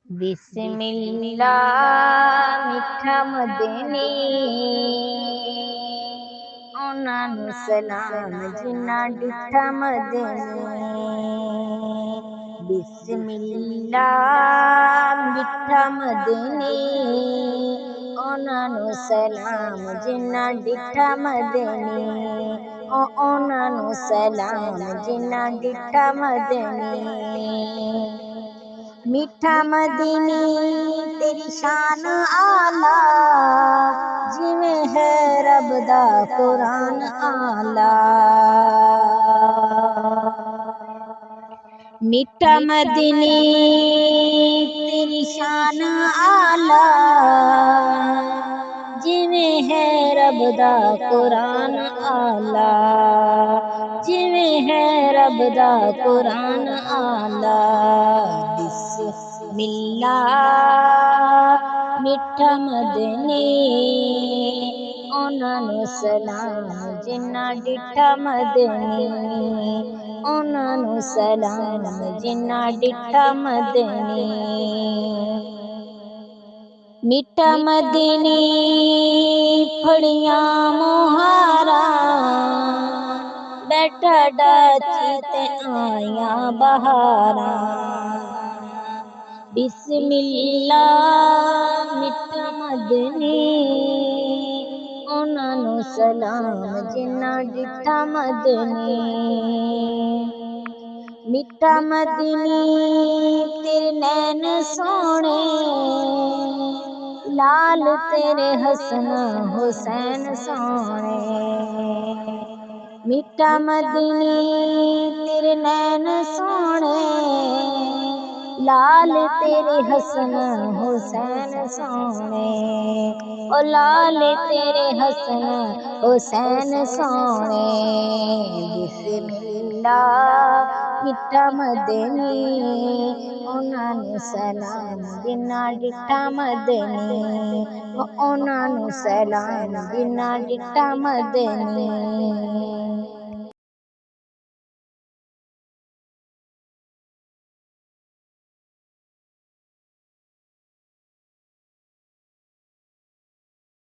بسم اللہ میٹھا مدنی ਉਹਨਾਂ ਨੂੰ ਸਲਾਮ ਜਿਨ੍ਹਾਂ ਡਿਠਾ ਮਦਨੀ ਬਿਸਮਿਲ੍ਲਾ ਮਿੱਠਾ ਮਦਨੀ ਉਹਨਾਂ ਨੂੰ ਸਲਾਮ ਜਿਨ੍ਹਾਂ ਡਿਠਾ ਮਦਨੀ ਉਹਨਾਂ ਨੂੰ ਸਲਾਮ ਜਿਨ੍ਹਾਂ ਡਿਠਾ ਮਦਨੀ میٹھا مدنی تیری شان آلہ جویں ہے رب دا قرآن آلہ میٹھا مدنی تیری شان آلہ جویں ہے رب دا قرآن آلہ جویں ہے رب دا قرآن آلہ بسم اللہ میٹھا مدنی ਉਹਨਾਂ ਨੂੰ ਸਲਾਮ ਜਿਨ੍ਹਾਂ ਡਿਠਾ ਮਦਨੀ ਉਹਨਾਂ ਨੂੰ ਸਲਾਮ ਜਿਨ੍ਹਾਂ ਡਿਠਾ ਮਦਨੀ میٹھا مدنی پھڑیاں مہارا بیٹھا ڈاچی تے آیاں بہاراں بسم اللہ میٹھا مدنی ਉਹਨਾਂ ਨੂੰ ਸਲਾਮ ਜਿਨ੍ਹਾਂ ਡਿਠਾ ਮਦਨੀ میٹھا مدنی تیرے نین سونے لال تیرے حسن حسین سونے میٹھا مدنی تیرے نین سونے لال تیرے حسن حسین سونے او لال تیرے حسن حسین سونے بسم اللہ میٹھا مدنی ਉਹਨਾਂ ਨੂੰ ਸਲਾਮ ਜਿਨ੍ਹਾਂ ਡਿਠਾ ਮਦਨੀ ਉਹਨਾਂ ਨੂੰ ਸਲਾਮ ਜਿਨ੍ਹਾਂ ਡਿਠਾ ਮਦਨੀ